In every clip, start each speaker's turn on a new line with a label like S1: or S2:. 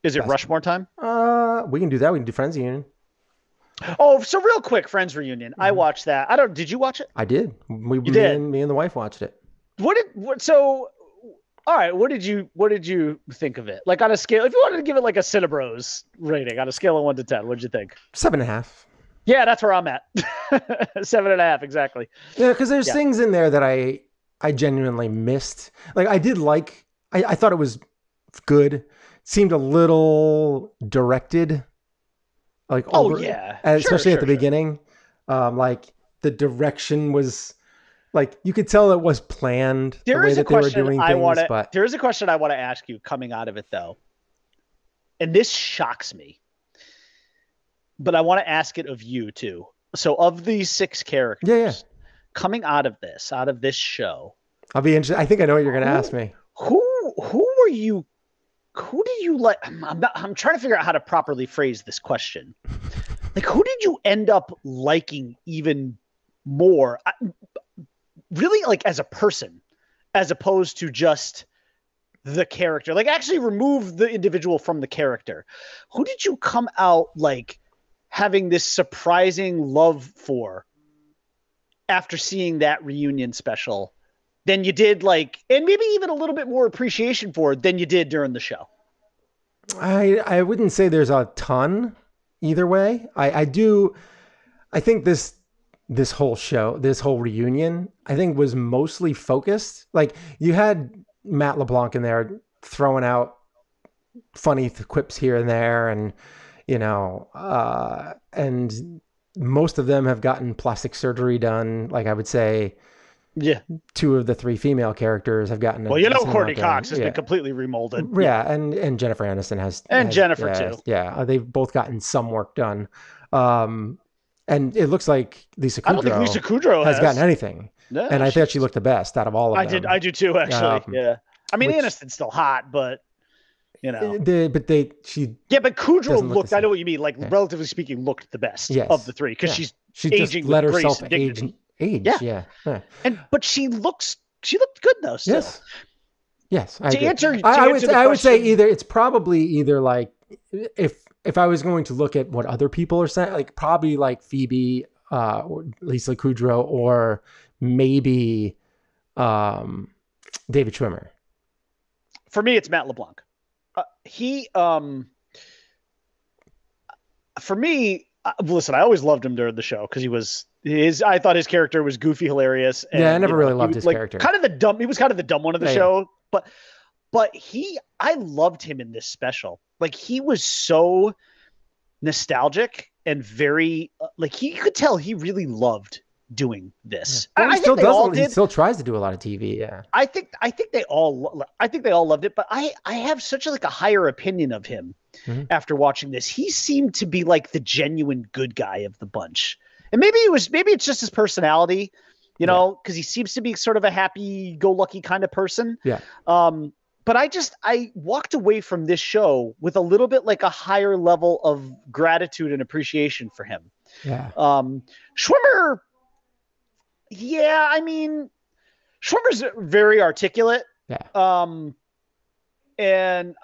S1: Is it
S2: best.
S1: Rushmore time?
S2: We can do that. We can do Friends Reunion.
S1: Oh, so real quick, Friends Reunion. I watched that. Did you watch it?
S2: I did.
S1: You did.
S2: Me and the wife watched it.
S1: All right, what did you think of it? Like on a scale, if you wanted to give it like a Cinnabros rating on a scale of 1 to 10, what did you think?
S2: 7.5.
S1: Yeah, that's where I'm at. 7.5, exactly.
S2: Yeah, because there's things in there that I genuinely missed. Like I thought it was good. It seemed a little directed. Like especially at the beginning. Like the direction was like you could tell it was planned the way that they were doing things. But
S1: there is a question I want to ask you coming out of it though. And this shocks me. But I want to ask it of you too. So of these 6 characters coming out of this show.
S2: I'll be interested. I think I know what you're going to ask me.
S1: Who did you like? I'm trying to figure out how to properly phrase this question. Like, who did you end up liking even more? Really, like as a person, as opposed to just the character. Like, actually remove the individual from the character. Who did you come out like having this surprising love for after seeing that reunion special than you did and maybe even a little bit more appreciation for it than you did during the show?
S2: I wouldn't say there's a ton either way. I think this whole show, this whole reunion, I think was mostly focused. Like you had Matt LeBlanc in there throwing out funny quips here and there. And, and most of them have gotten plastic surgery done. Like I would say, 2 of the 3 female characters have gotten.
S1: Courtney Cox has been completely remolded.
S2: Yeah, and Jennifer Aniston has,
S1: Jennifer too.
S2: Yeah, they've both gotten some work done. And it looks like Lisa Kudrow,
S1: I don't think Lisa Kudrow
S2: has gotten anything.
S1: No,
S2: and I thought she looked the best out of all of them.
S1: I do too, actually. Yeah, I mean Aniston's still hot, but
S2: but
S1: Kudrow looked. I know what you mean. Like relatively speaking, looked the best of the 3 because she's aging
S2: just let
S1: with
S2: herself
S1: grace and dignity.
S2: age. Yeah.
S1: But she looked good though. Still.
S2: Yes.
S1: I
S2: would say it's probably either like if I was going to look at what other people are saying, like probably like Phoebe, or Lisa Kudrow, or maybe David Schwimmer.
S1: For me, it's Matt LeBlanc. For me, listen, I always loved him during the show because I thought his character was goofy, hilarious. And,
S2: I never really loved his character.
S1: He was kind of the dumb one of the show, but I loved him in this special. Like he was so nostalgic and very you could tell he really loved doing this.
S2: Yeah. Well, he still does. He still tries to do a lot of TV. Yeah.
S1: I think they all loved it, but I have such a higher opinion of him after watching this. He seemed to be like the genuine good guy of the bunch. And maybe it's just his personality, because he seems to be sort of a happy-go-lucky kind of person.
S2: Yeah.
S1: But I walked away from this show with a little bit like a higher level of gratitude and appreciation for him.
S2: Yeah.
S1: Schwimmer. Yeah. I mean, Schwimmer's very articulate.
S2: Yeah.
S1: And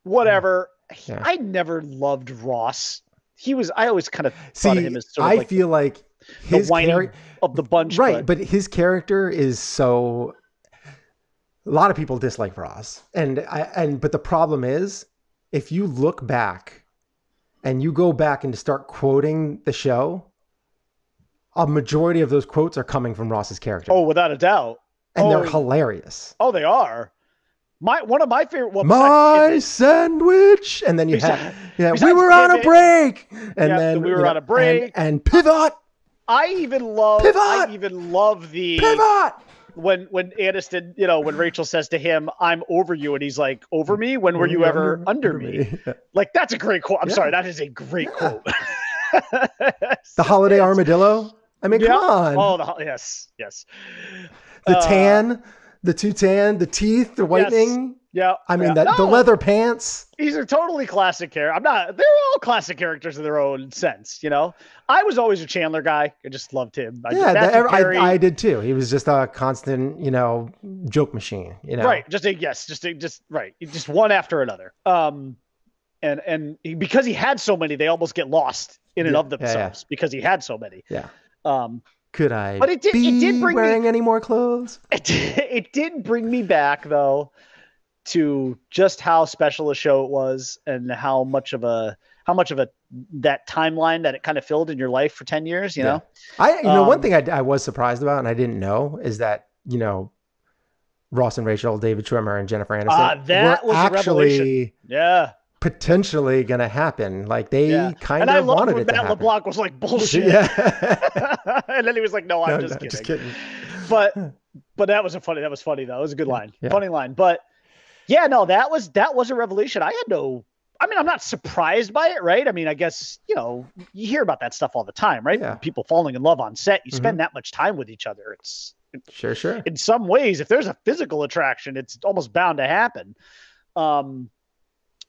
S1: whatever.
S2: Yeah.
S1: I never loved Ross. I always kind of thought of him as sort of
S2: I feel like his
S1: whiny of the bunch.
S2: Right. But his character is so, a lot of people dislike Ross. But the problem is if you look back and you go back and start quoting the show, a majority of those quotes are coming from Ross's character.
S1: Oh, without a doubt.
S2: And they're hilarious.
S1: Oh, they are. One of my favorite ones.
S2: My sandwich. And then you had, we were on a break. And then
S1: we were on a break.
S2: And pivot.
S1: I even love the
S2: pivot.
S1: When Aniston, when Rachel says to him, "I'm over you," and he's like, "Over me? When were you ever under me?" Like that's a great quote. I'm sorry, that is a great quote.
S2: The holiday armadillo. I mean, come on.
S1: Oh, yes.
S2: The tan, the two tan, the teeth, the whitening.
S1: Yeah.
S2: I mean,
S1: yeah.
S2: the leather pants.
S1: These are totally classic characters. They're all classic characters in their own sense, you know? I was always a Chandler guy. I just loved him.
S2: I did too. He was just a constant, joke machine,
S1: Right. Just right. Just one after another. Because he had so many, they almost get lost in and of themselves because he had so many.
S2: Yeah.
S1: Could I but it did bring
S2: wearing any more clothes?
S1: It did bring me back, though, to just how special a show it was and how much of that timeline that it kind of filled in your life for 10 years, you know?
S2: One thing I was surprised about and I didn't know is that, Ross and Rachel, David Schwimmer and Jennifer Aniston
S1: that was actually a revelation.
S2: Potentially going to happen. Like they kind of wanted it to happen.
S1: Matt LeBlanc was like, bullshit.
S2: Yeah.
S1: And then he was like, no, I'm just kidding. But that was funny though. It was a good line. Yeah. Funny line. But yeah, no, that was a revelation. I'm not surprised by it, right? I mean, I guess, you hear about that stuff all the time, right? Yeah. People falling in love on set. You spend that much time with each other.
S2: Sure.
S1: In some ways, if there's a physical attraction, it's almost bound to happen.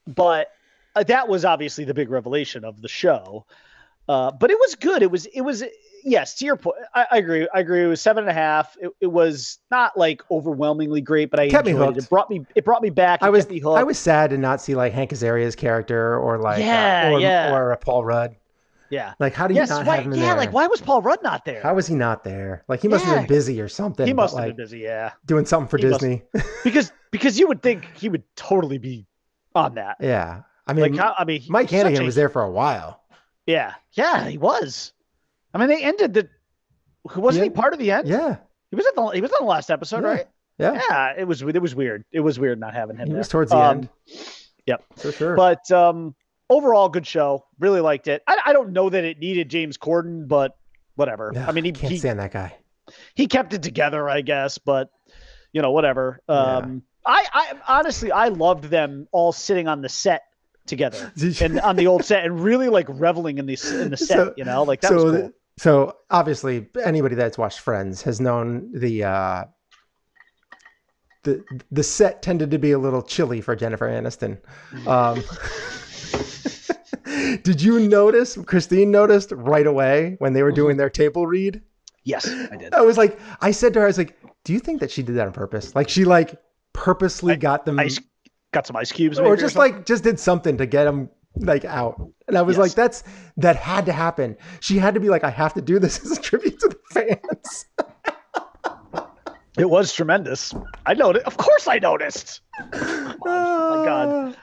S1: But that was obviously the big revelation of the show. But it was good. It was yes, to your point. I agree. It was 7.5. It was not like overwhelmingly great, but I
S2: kept
S1: enjoyed it. It brought me back.
S2: I was sad to not see like Hank Azaria's character or like or Paul Rudd.
S1: Yeah.
S2: Like, how do you not have him in there?
S1: Like, why was Paul Rudd not there?
S2: How was he not there? Like, he must have been busy or something.
S1: He must have been busy, yeah.
S2: Doing something for Disney.
S1: because you would think he would totally be on that.
S2: Yeah. I mean, Mike Hannigan was there for a while.
S1: Yeah. Yeah, he was. I mean, they ended wasn't he part of the end?
S2: Yeah.
S1: He was on the last episode, right?
S2: Yeah.
S1: Yeah. It was weird. It was weird not having him there.
S2: He was towards the end.
S1: Yep.
S2: For sure.
S1: But, overall, good show. Really liked it. I don't know that it needed James Corden, but whatever.
S2: No,
S1: I mean, he
S2: can't stand that guy.
S1: He kept it together, I guess, but whatever. I honestly, I loved them all sitting on the set together and on the old set and really like reveling in the set. Like that was cool.
S2: So obviously, anybody that's watched Friends has known the set tended to be a little chilly for Jennifer Aniston. Did you notice? Christine noticed right away when they were doing their table read.
S1: Yes, I did.
S2: I said to her, do you think that she did that on purpose? Like she purposely got them,
S1: got some ice cubes,
S2: or just did something to get them out. And I was like, that had to happen. She had to be like, I have to do this as a tribute to the fans.
S1: It was tremendous. I noticed. Of course, I noticed. Oh my God.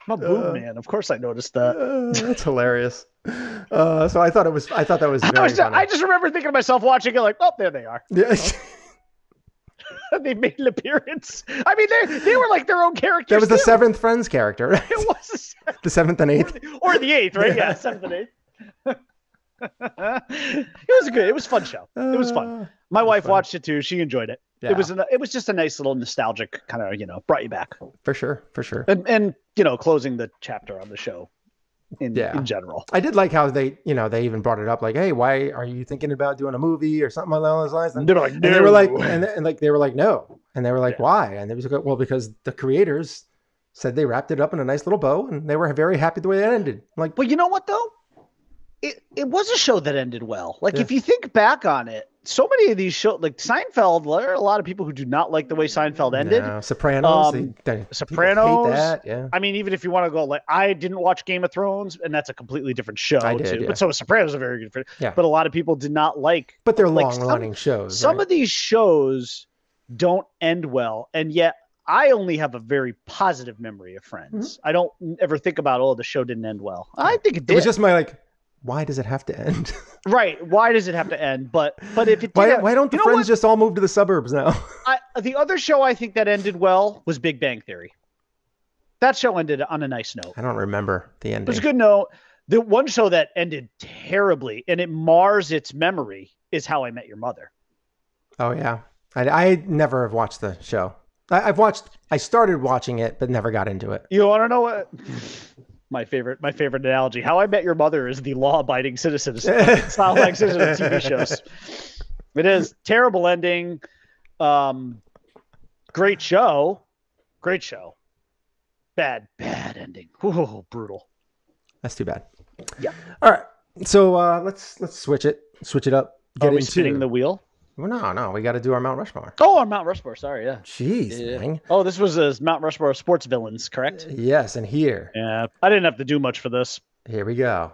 S1: I'm a boob man. Of course, I noticed that.
S2: That's hilarious. So I thought that was very funny.
S1: I just remember thinking to myself watching it, like, oh, there they are.
S2: Yeah.
S1: They made an appearance. I mean, they were like their own characters.
S2: That was the seventh Friends character, right?
S1: It was
S2: the seventh and eighth,
S1: or the eighth, right? Yeah, seventh and eighth. It was good. It was a fun show. It was fun. My wife watched it too. She enjoyed it. Yeah. It was just a nice little nostalgic kind of, brought you back.
S2: For sure.
S1: And closing the chapter on the show in general.
S2: I did like how they even brought it up like, hey, why are you thinking about doing a movie or something along those lines? And
S1: they were like, no.
S2: And they were like, and they were like, no. And they were like, why? And they was like, well, because the creators said they wrapped it up in a nice little bow and they were very happy the way it ended. I'm like,
S1: well, you know what though? It was a show that ended well. Like if you think back on it, so many of these shows, like Seinfeld, there are a lot of people who do not like the way Seinfeld ended.
S2: No, Sopranos,
S1: Sopranos.
S2: Hate that, yeah.
S1: I mean, even if you want to go, like, I didn't watch Game of Thrones, and that's a completely different show.
S2: I did,
S1: too.
S2: yeah.
S1: But so Sopranos is a very good.
S2: Yeah.
S1: But a lot of people did not like.
S2: But they're long-running shows.
S1: Some of these shows don't end well, and yet I only have a very positive memory of Friends. Mm-hmm. I don't ever think about, the show didn't end well. I think it did.
S2: It was just my why does it have to end?
S1: Right. Why does it have to end? But if it did,
S2: why don't the Friends just all move to the suburbs now?
S1: The other show I think that ended well was Big Bang Theory. That show ended on a nice note.
S2: I don't remember the ending.
S1: It was a good note. The one show that ended terribly and it mars its memory is How I Met Your Mother. Oh
S2: yeah. I never have watched the show. I started watching it, but never got into it.
S1: You want to know what? My favorite analogy. How I Met Your Mother is the law-abiding citizens. It's not like citizen of TV shows. It is terrible ending. Great show. Great show. Bad ending. Ooh, brutal.
S2: That's too bad.
S1: Yeah.
S2: All right. So let's switch it up.
S1: Are we spinning the wheel?
S2: Well, no, we got to do our Mount Rushmore.
S1: Oh, our Mount Rushmore. Sorry, yeah.
S2: Jeez, man.
S1: Oh, this was Mount Rushmore of sports villains, correct?
S2: Yes, and here.
S1: Yeah, I didn't have to do much for this.
S2: Here we go.